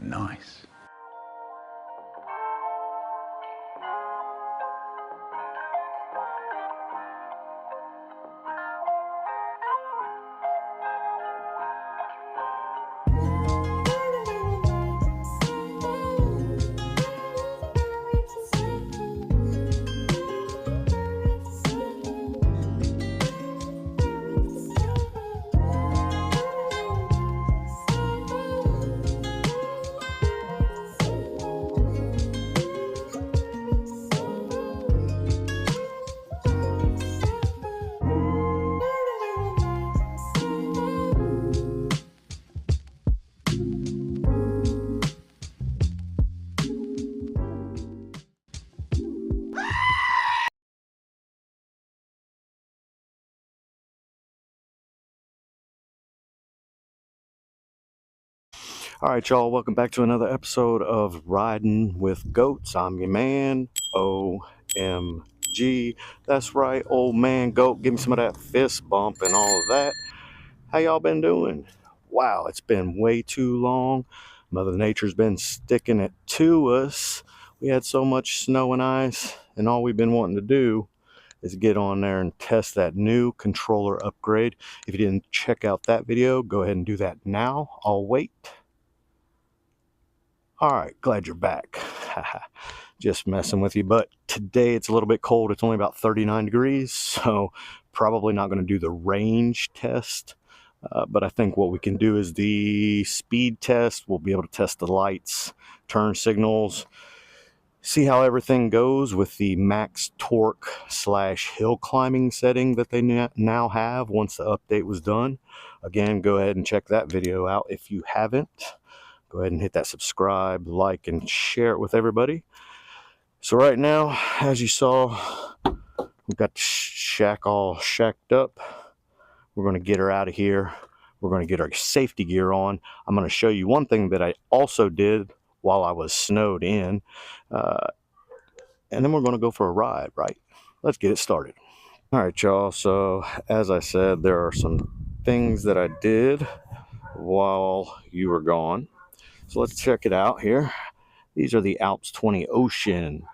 Nice. All right, y'all, welcome back to another episode of Riding with Goats. I'm your man, OMG. That's right, old man goat. Give me some of that fist bump and all of that. How y'all been doing? Wow, it's been way too long. Mother Nature's been sticking it to us. We had so much snow and ice, and all we've been wanting to do is get on there and test that new controller upgrade. If you didn't check out that video, go ahead and do that now. I'll wait. All right, glad you're back. Just messing with you, but today it's a little bit cold. It's only about 39 degrees, so probably not going to do the range test. But I think what we can do is the speed test. We'll be able to test the lights, turn signals, see how everything goes with the max torque / hill climbing setting that they now have once the update was done. Again, go ahead and check that video out if you haven't. Go ahead and hit that subscribe, like, and share it with everybody. So right now, as you saw, we've got the shack all shacked up. We're going to get her out of here. We're going to get our safety gear on. I'm going to show you one thing that I also did while I was snowed in. And then we're going to go for a ride, right? Let's get it started. All right, y'all. So as I said, there are some things that I did while you were gone. So let's check it out here. These are the Alps 20 Ocean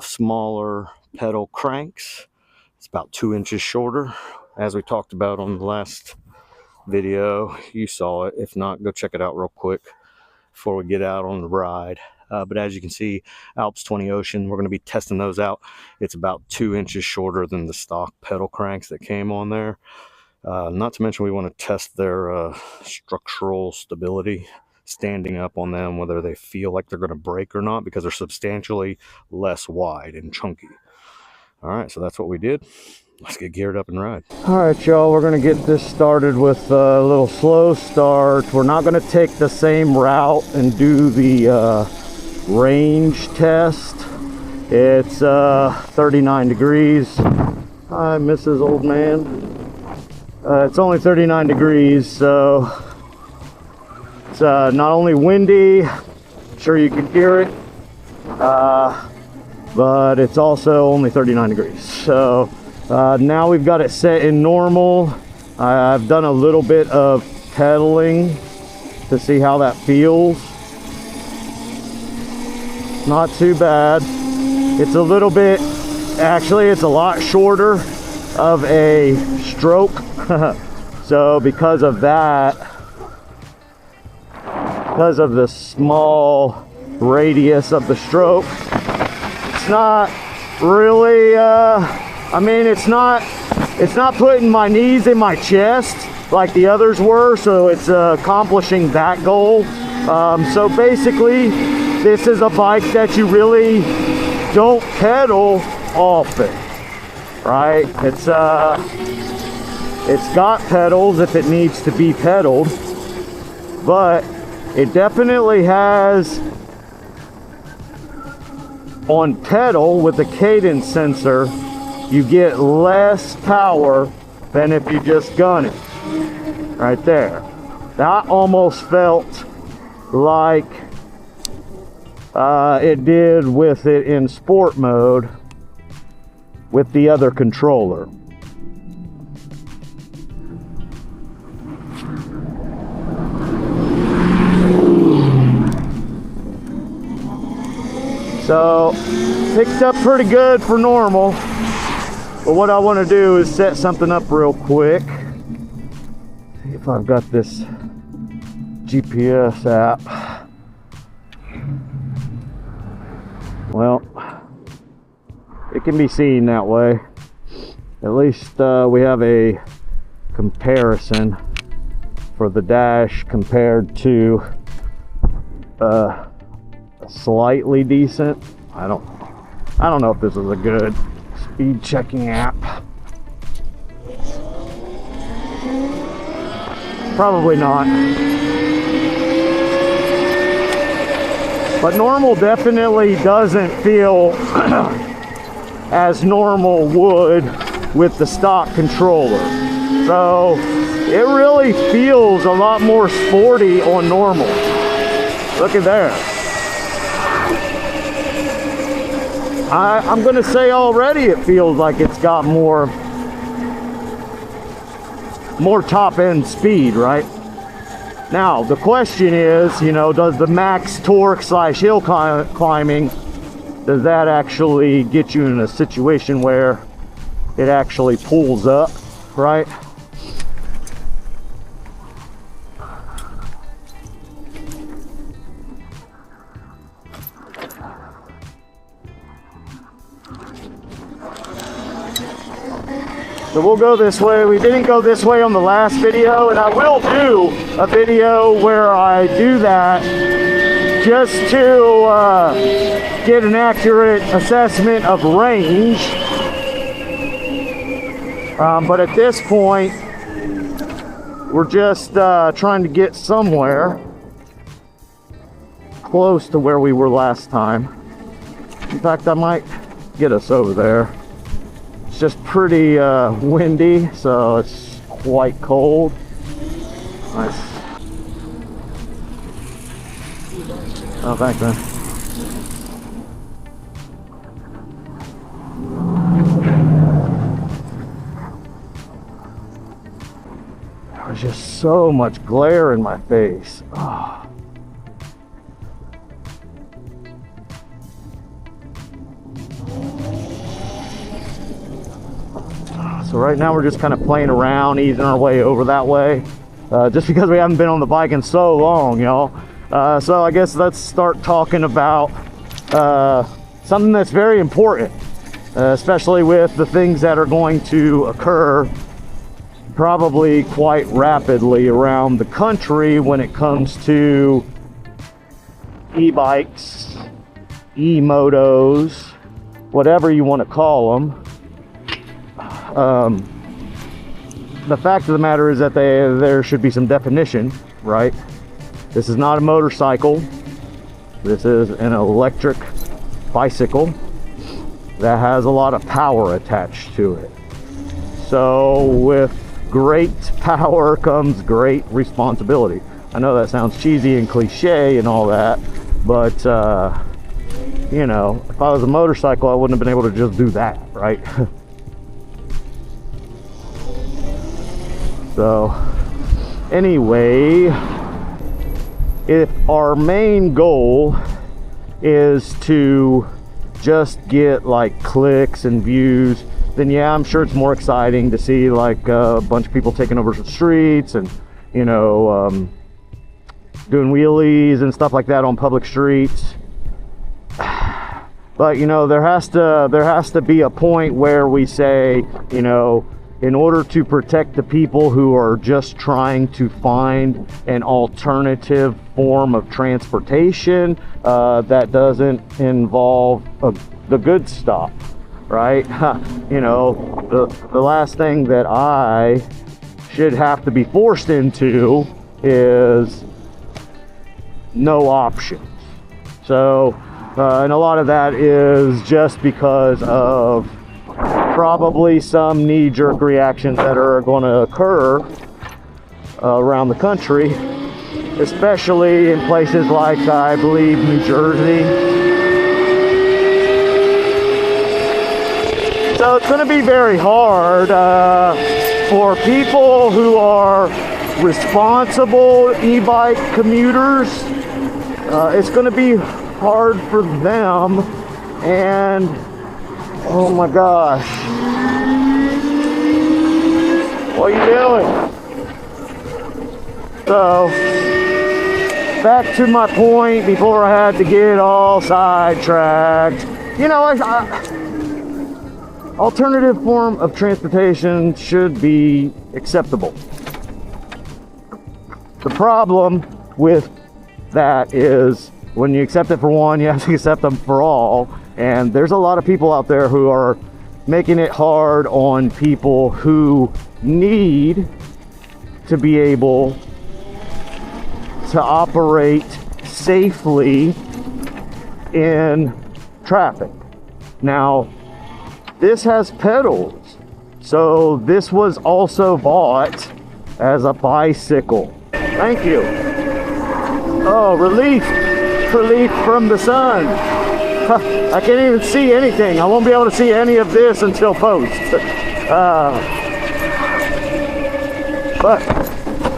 smaller pedal cranks. It's about 2 inches shorter, as we talked about on the last video. You saw it. If not, go check it out real quick before we get out on the ride. But as you can see, Alps 20 Ocean, we're going to be testing those out. It's about 2 inches shorter than the stock pedal cranks that came on there. Not to mention we want to test their structural stability, standing up on them, whether they feel like they're going to break or not, because they're substantially less wide and chunky. All right, so that's what we did. Let's get geared up and ride. All right, y'all, we're going to get this started with a little slow start. We're not going to take the same route and do the range test. It's 39 degrees. Hi, Mrs. Old Man. It's only 39 degrees, so it's not only windy, I'm sure you can hear it, but it's also only 39 degrees. So now we've got it set in normal. I've done a little bit of pedaling to see how that feels. Not too bad. It's a little bit, actually it's a lot shorter of a stroke. So because of that, because of the small radius of the stroke, it's not really I mean, it's not putting my knees in my chest like the others were, so it's accomplishing that goal. So basically this is a bike that you really don't pedal often, right? It's got pedals if it needs to be pedaled, but it definitely has, on pedal with the cadence sensor, you get less power than if you just gun it. Right there. That almost felt like it did with it in sport mode with the other controller. So picked up pretty good for normal. But what I want to do is set something up real quick. See if I've got this GPS app. Well, it can be seen that way. At least we have a comparison for the dash compared to slightly decent. I don't know if this is a good speed checking app. Probably not. But normal definitely doesn't feel as normal would with the stock controller. So it really feels a lot more sporty on normal. Look at there. I'm gonna say already it feels like it's got more top end speed, right? Now the question is, you know, does the max torque / hill climbing, does that actually get you in a situation where it actually pulls up, right? So we'll go this way. We didn't go this way on the last video, and I will do a video where I do that just to get an accurate assessment of range. But at this point, we're just trying to get somewhere close to where we were last time. In fact, I might get us over there. It's just pretty windy, so it's quite cold. Nice. Oh, thanks, man. There's just so much glare in my face. Oh. So right now we're just kind of playing around, easing our way over that way, just because we haven't been on the bike in so long, y'all. So I guess let's start talking about something that's very important, especially with the things that are going to occur probably quite rapidly around the country when it comes to e-bikes, e-motos, whatever you want to call them. The fact of the matter is that there should be some definition, right? This is not a motorcycle. This is an electric bicycle that has a lot of power attached to it. So with great power comes great responsibility. I know that sounds cheesy and cliche and all that, but you know, if I was a motorcycle, I wouldn't have been able to just do that, right? So anyway, if our main goal is to just get like clicks and views, then yeah, I'm sure it's more exciting to see like a bunch of people taking over the streets and, you know, doing wheelies and stuff like that on public streets. But you know, there has to be a point where we say, you know, in order to protect the people who are just trying to find an alternative form of transportation that doesn't involve the good stuff, right? You know, the last thing that I should have to be forced into is no options. So, and a lot of that is just because of probably some knee-jerk reactions that are going to occur around the country, especially in places like, I believe, New Jersey. So it's going to be very hard for people who are responsible e-bike commuters. It's going to be hard for them And oh my gosh, what are you doing? So back to my point before I had to get all sidetracked. You know, alternative form of transportation should be acceptable. The problem with that is when you accept it for one, you have to accept them for all. And there's a lot of people out there who are making it hard on people who need to be able to operate safely in traffic. Now, this has pedals, so this was also bought as a bicycle. Thank you. Oh, relief from the sun. I can't even see anything. I won't be able to see any of this until post. But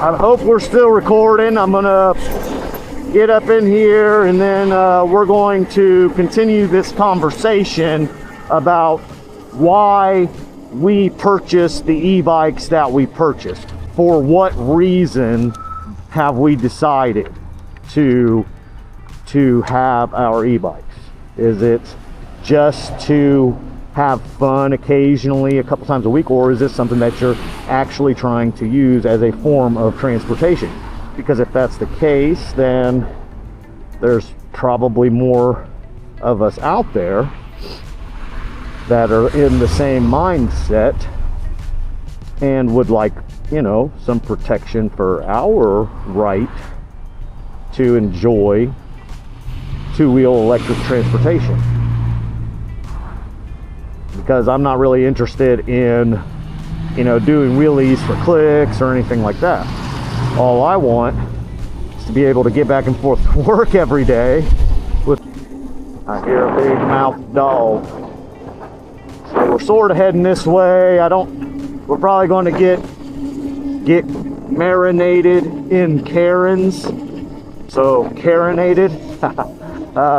I hope we're still recording. I'm gonna get up in here and then we're going to continue this conversation about why we purchased the e-bikes that we purchased. For what reason have we decided to have our e-bikes? Is it just to have fun occasionally a couple times a week, or is this something that you're actually trying to use as a form of transportation? Because if that's the case, then there's probably more of us out there that are in the same mindset and would like, you know, some protection for our right to enjoy two-wheel electric transportation. Because I'm not really interested in, you know, doing wheelies for clicks or anything like that. All I want is to be able to get back and forth to work every day with, I hear a big mouth dog. So we're sort of heading this way. We're probably going to get marinated in Karens. So Karenated.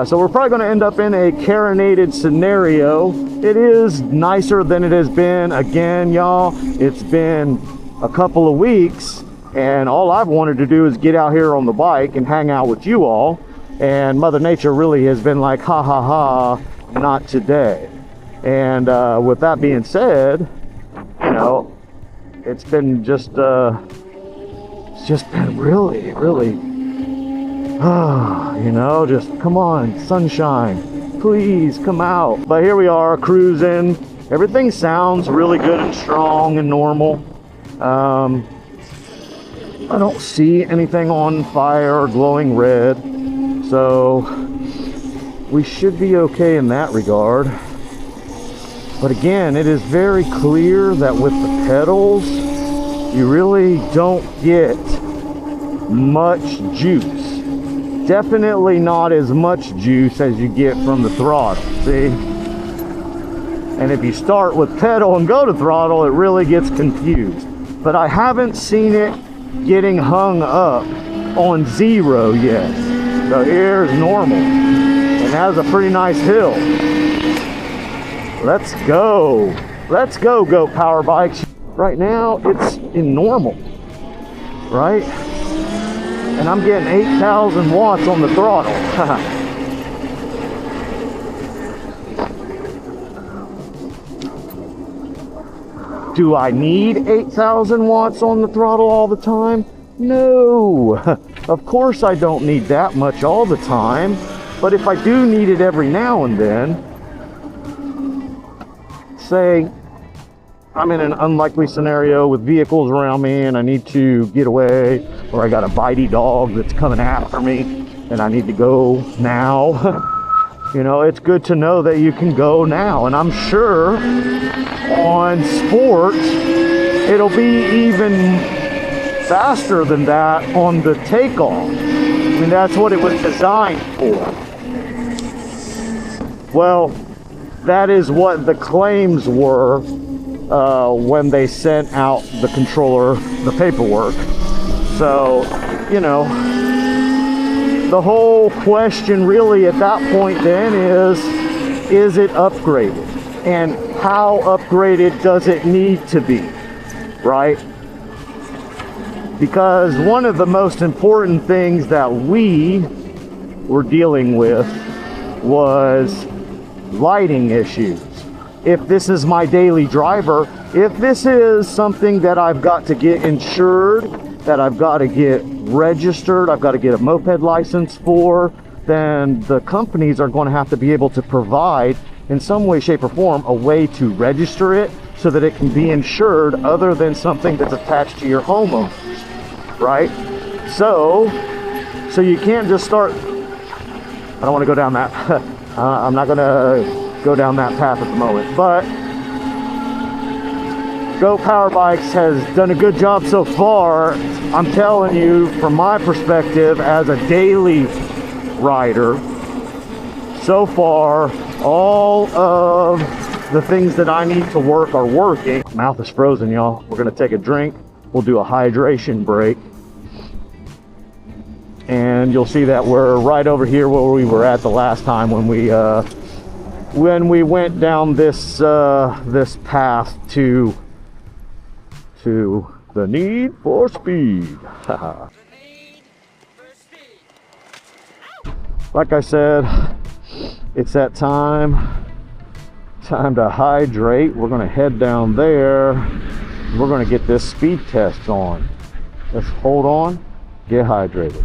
So we're probably going to end up in a Karenated scenario. It is nicer than it has been. Again, y'all, it's been a couple of weeks, and all I've wanted to do is get out here on the bike and hang out with you all. And Mother Nature really has been like, ha ha ha, not today. And with that being said, you know, it's been just been really, you know, just come on, sunshine, please come out. But here we are cruising. Everything sounds really good and strong and normal. I don't see anything on fire or glowing red, so we should be okay in that regard. But again, it is very clear that with the pedals, you really don't get much juice. Definitely not as much juice as you get from the throttle, see? And if you start with pedal and go to throttle, it really gets confused. But I haven't seen it getting hung up on zero yet. So here's normal. And has a pretty nice hill. Let's go. Let's go, Goat Power Bikes. Right now, it's in normal, right? And I'm getting 8,000 watts on the throttle. Do I need 8,000 watts on the throttle all the time? No, of course I don't need that much all the time. But if I do need it every now and then, say I'm in an unlikely scenario with vehicles around me and I need to get away, or I got a bitey dog that's coming after me and I need to go now. You know, it's good to know that you can go now. And I'm sure on sport, it'll be even faster than that on the takeoff. I mean, that's what it was designed for. Well, that is what the claims were when they sent out the controller, the paperwork. So, you know, the whole question really at that point then is, is it upgraded? And how upgraded does it need to be, right? Because one of the most important things that we were dealing with was lighting issues. If this is my daily driver, if this is something that I've got to get insured, that I've got to get registered, I've got to get a moped license for, then the companies are going to have to be able to provide in some way, shape, or form a way to register it so that it can be insured other than something that's attached to your homeowner, right? So you can't just start, I don't want to go down that, I'm not going to go down that path at the moment, but Go Power Bikes has done a good job so far. I'm telling you, from my perspective as a daily rider, so far all of the things that I need to work are working. Mouth is frozen, y'all. We're gonna take a drink. We'll do a hydration break, and you'll see that we're right over here where we were at the last time when we went down this this path to the Need for Speed. Like I said, it's that time to hydrate. We're gonna head down there. We're gonna get this speed test on. Let's hold on, get hydrated.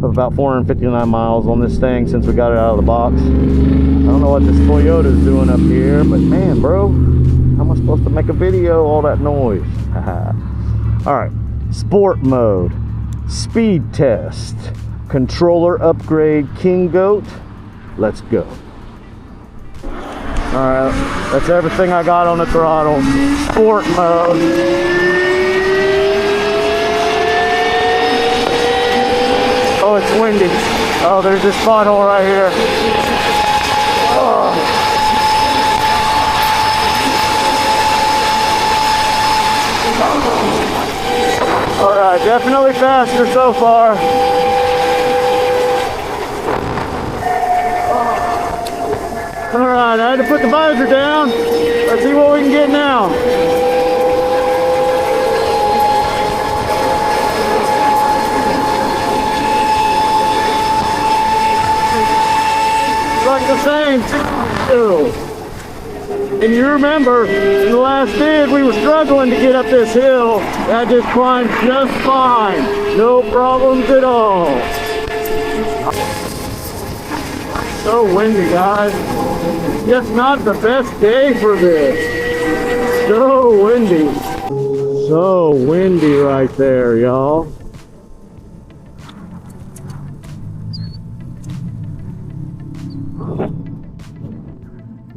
About 459 miles on this thing since we got it out of the box. I don't know what this Toyota's doing up here, but man, bro, how am I supposed to make a video? All that noise. All right, sport mode, speed test, controller upgrade, King Goat. Let's go. All right, that's everything I got on the throttle. Sport mode. Oh, it's windy. Oh, there's this pothole right here. Oh. All right, definitely faster so far. All right, I had to put the visor down. Let's see what we can get now. Like the same. And you remember, in the last vid, we were struggling to get up this hill. I just climbed just fine. No problems at all. So windy, guys. Just not the best day for this. So windy. So windy right there, y'all.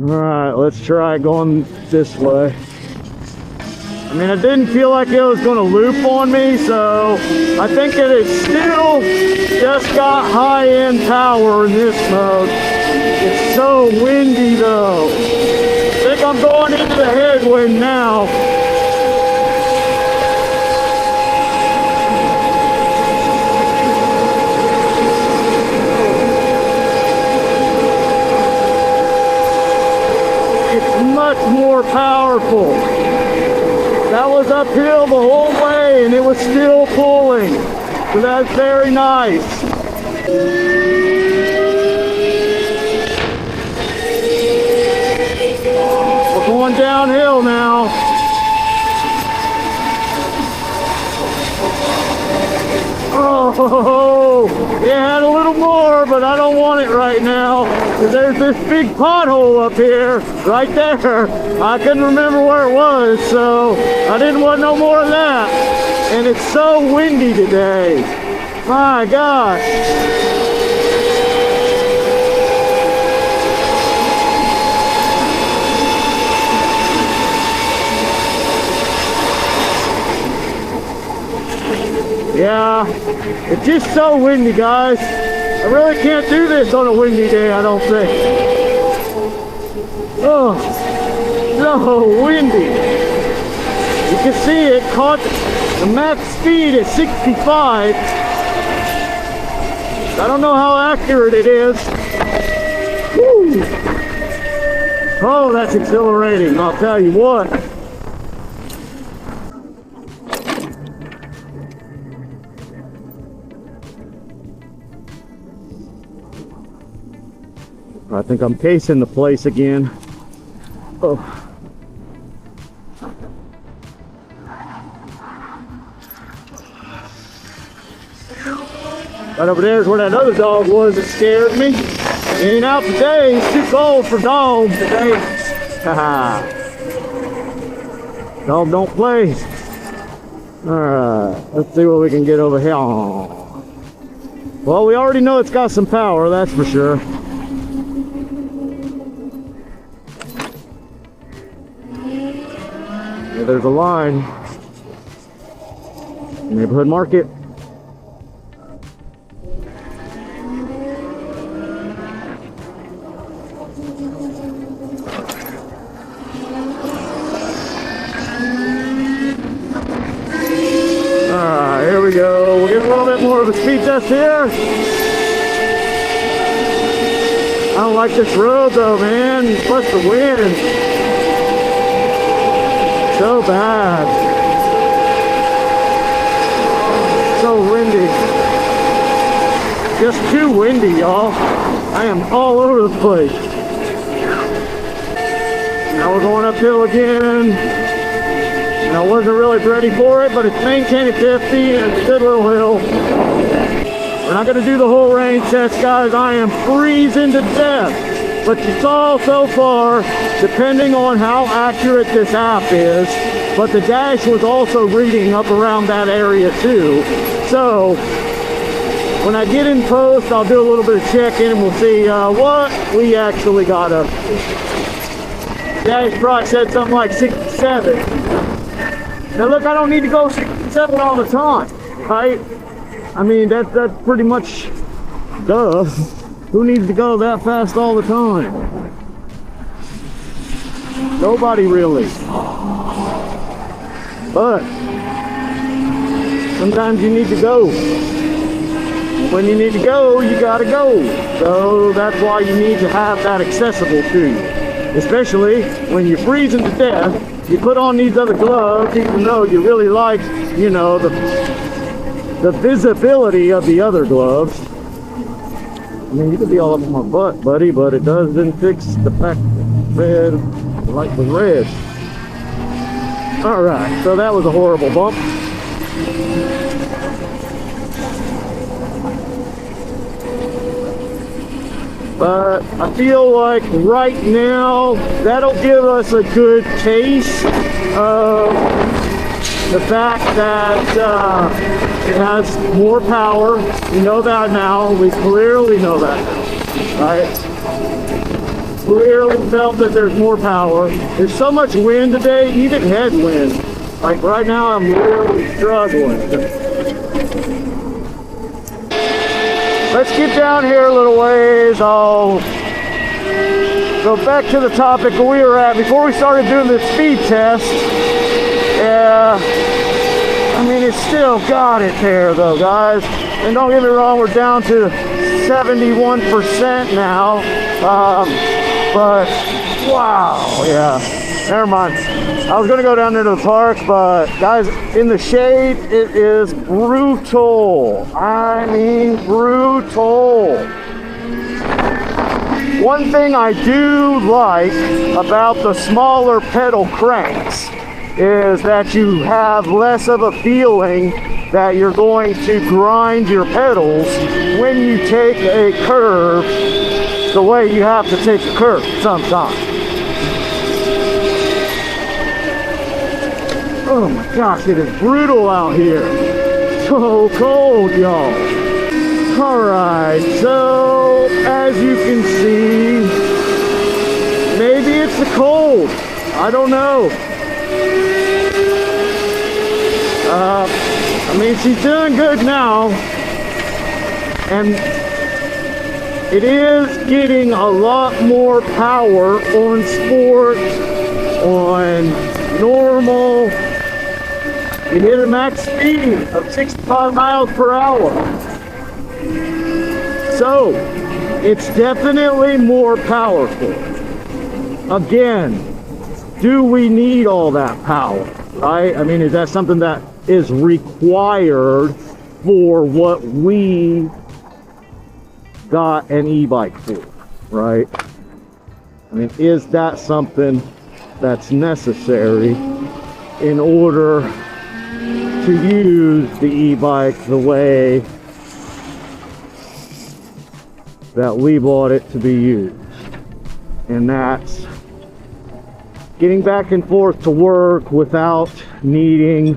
Alright, let's try going this way. I mean, it didn't feel like it was going to loop on me, so I think that it still just got high-end power in this mode. It's so windy though. I think I'm going into the headwind now. Much more powerful. That was uphill the whole way and it was still pulling. So that's very nice. We're going downhill now. Oh, it had a little more, but I don't want it right now. There's this big pothole up here, right there. I couldn't remember where it was, so I didn't want no more of that. And it's so windy today. My gosh. Yeah, it's just so windy, guys. I really can't do this on a windy day, I don't think. Oh, so windy. You can see it caught The max speed is 65. I don't know how accurate it is. Woo. Oh, that's exhilarating, I'll tell you what. I think I'm casing the place again. Oh. Right over there is where that other dog was that scared me. He ain't out today. It's too cold for dogs today. Haha. Dog don't play. Alright, let's see what we can get over here. Well, we already know it's got some power, that's for sure. Yeah, there's a line. Neighborhood market. Here we go. We'll get a little bit more of a speed test here. I don't like this road though, man. Plus the wind. So bad. So windy. Just too windy, y'all. I am all over the place. Now we're going uphill again. I wasn't really ready for it, but it's maintained at 50 and it's a good little hill. We're not going to do the whole range test, guys. I am freezing to death. But you saw so far, depending on how accurate this app is, but the dash was also reading up around that area too. So when I get in post, I'll do a little bit of checking and we'll see what we actually got up. Dash probably said something like 67. Now look, I don't need to go 67 all the time, right? I mean, that's pretty much, duh. Who needs to go that fast all the time? Nobody really. But sometimes you need to go. When you need to go, you gotta go. So that's why you need to have that accessible to you. Especially when you're freezing to death. You put on these other gloves, even though you really like, you know, the visibility of the other gloves. I mean, you could be all up on my butt, buddy, but it doesn't fix the fact that red, the light was red. Alright, so that was a horrible bump. But I feel like right now, that'll give us a good taste of the fact that it has more power. We know that now. We clearly know that now, right? Clearly felt that there's more power. There's so much wind today, even headwind. Like right now, I'm really struggling. Let's get down here a little ways. I'll go back to the topic we were at before we started doing the speed test. Yeah, I mean, it's still got it there though, guys. And don't get me wrong, we're down to 71% now. But wow, yeah, never mind. I was gonna go down there to the parks, but guys, in the shade, it is brutal. I mean, brutal. One thing I do like about the smaller pedal cranks is that you have less of a feeling that you're going to grind your pedals when you take a curve the way you have to take a curve sometimes. Oh my gosh, it is brutal out here. So cold, y'all. Alright, so as you can see, maybe it's the cold. I don't know. I mean, she's doing good now. And it is getting a lot more power on sport, on normal, You hit a max speed of 65 miles per hour. So, it's definitely more powerful. Again, do we need all that power, right? I mean, is that something that is required for what we got an e-bike for, right? I mean, is that something that's necessary in order to use the e-bike the way that we bought it to be used? And that's getting back and forth to work without needing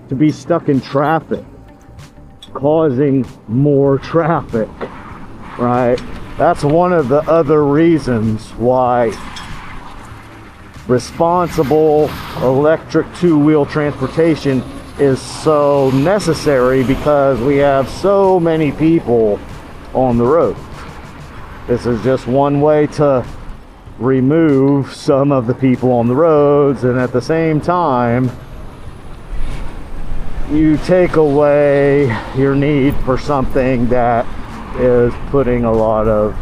to be stuck in traffic, causing more traffic, right? That's one of the other reasons why responsible electric two-wheel transportation is so necessary, because we have so many people on the road. This is just one way to remove some of the people on the roads, and at the same time you take away your need for something that is putting a lot of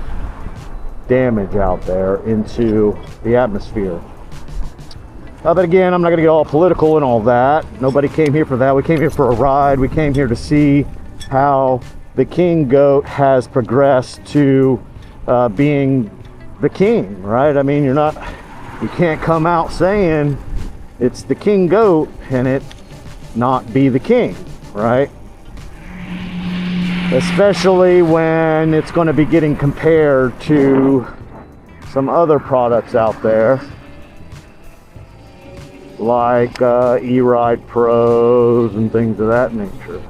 damage out there into the atmosphere. But again, I'm not going to get all political and all that. Nobody came here for that. We came here for a ride. We came here to see how the king goat has progressed to being the king, right? I mean, you can't come out saying it's the king goat and it not be the king, right? Especially when it's going to be getting compared to some other products out there, like e-ride pros and things of that nature.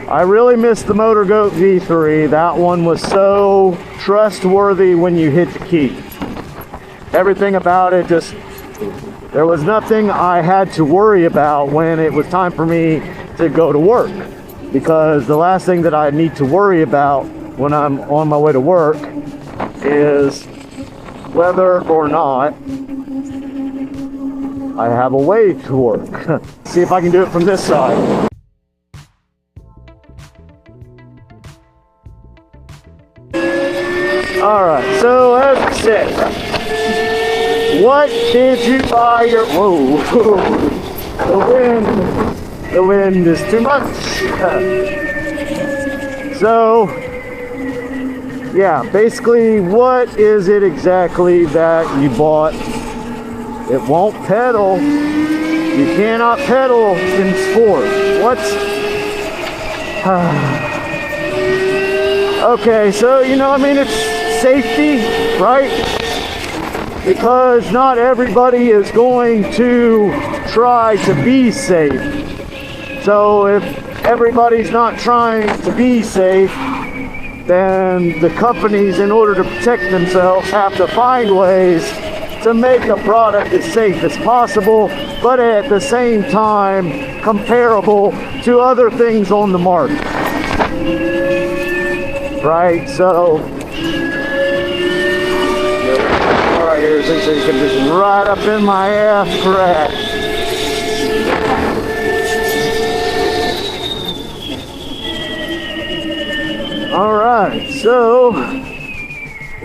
I really miss the Motor Goat V3. That one was so trustworthy when you hit the key. Everything about it, just, there was nothing I had to worry about when it was time for me to go to work. Because the last thing that I need to worry about when I'm on my way to work is whether or not I have a way to work. See if I can do it from this side. Alright, so as I said, what did you buy your... Whoa, the wind is too much. So, yeah, basically, what is it exactly that you bought? It won't pedal. You cannot pedal in sport. Okay, so, I mean, it's safety, right? Because not everybody is going to try to be safe. So if everybody's not trying to be safe, then the companies, in order to protect themselves, have to find ways to make a product as safe as possible, but at the same time comparable to other things on the market. Right, so right here, so you can just right up in my ass crack. All right, so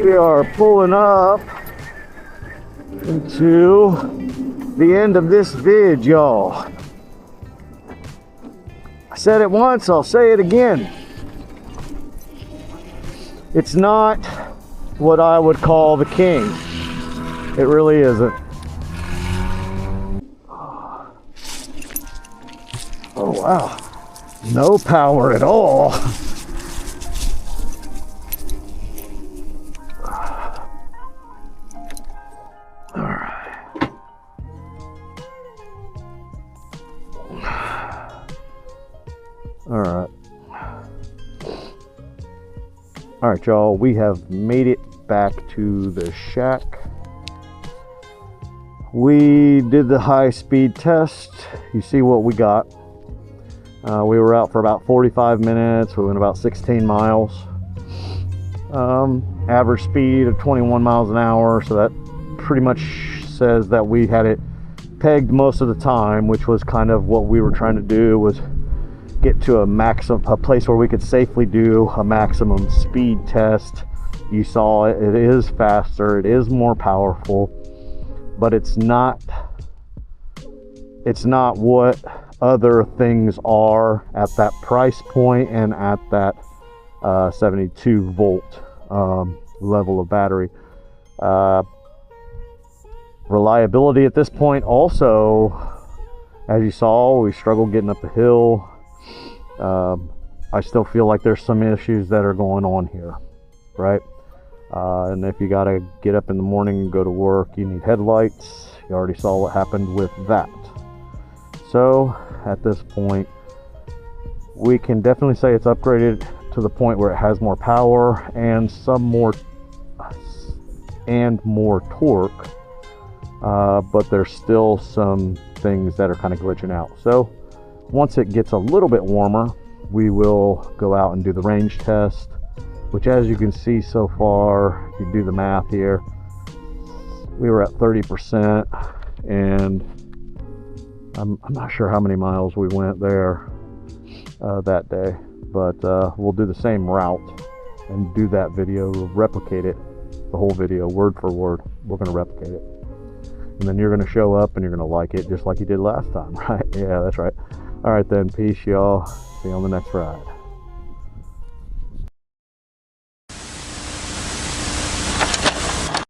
we are pulling up into the end of this vid, y'all. I said it once, I'll say it again. It's not what I would call the king. It really isn't. Oh wow, no power at all. All right. All right. All right, y'all, we have made it back to the shack. We did the high-speed test. You see what we got. We were out for about 45 minutes. We went about 16 miles. Average speed of 21 miles an hour, so that pretty much says that we had it pegged most of the time, which was kind of what we were trying to do, was get to a place where we could safely do a maximum speed test. You saw it, it is faster, it is more powerful, but it's not what other things are at that price point and at that 72 volt level of battery. Reliability at this point also, as you saw, we struggled getting up the hill. I still feel like there's some issues that are going on here, right? And if you got to get up in the morning and go to work, you need headlights. You already saw what happened with that. So at this point, we can definitely say it's upgraded to the point where it has more power and more torque, but there's still some things that are kind of glitching out. So once it gets a little bit warmer, we will go out and do the range test, which, as you can see so far, if you do the math here, we were at 30%, and I'm not sure how many miles we went there that day, but we'll do the same route and do that video. We'll replicate it, the whole video, word for word. We're going to replicate it, and then you're going to show up and you're going to like it just like you did last time, right? Yeah, that's right. All right then, peace, y'all. See you on the next ride.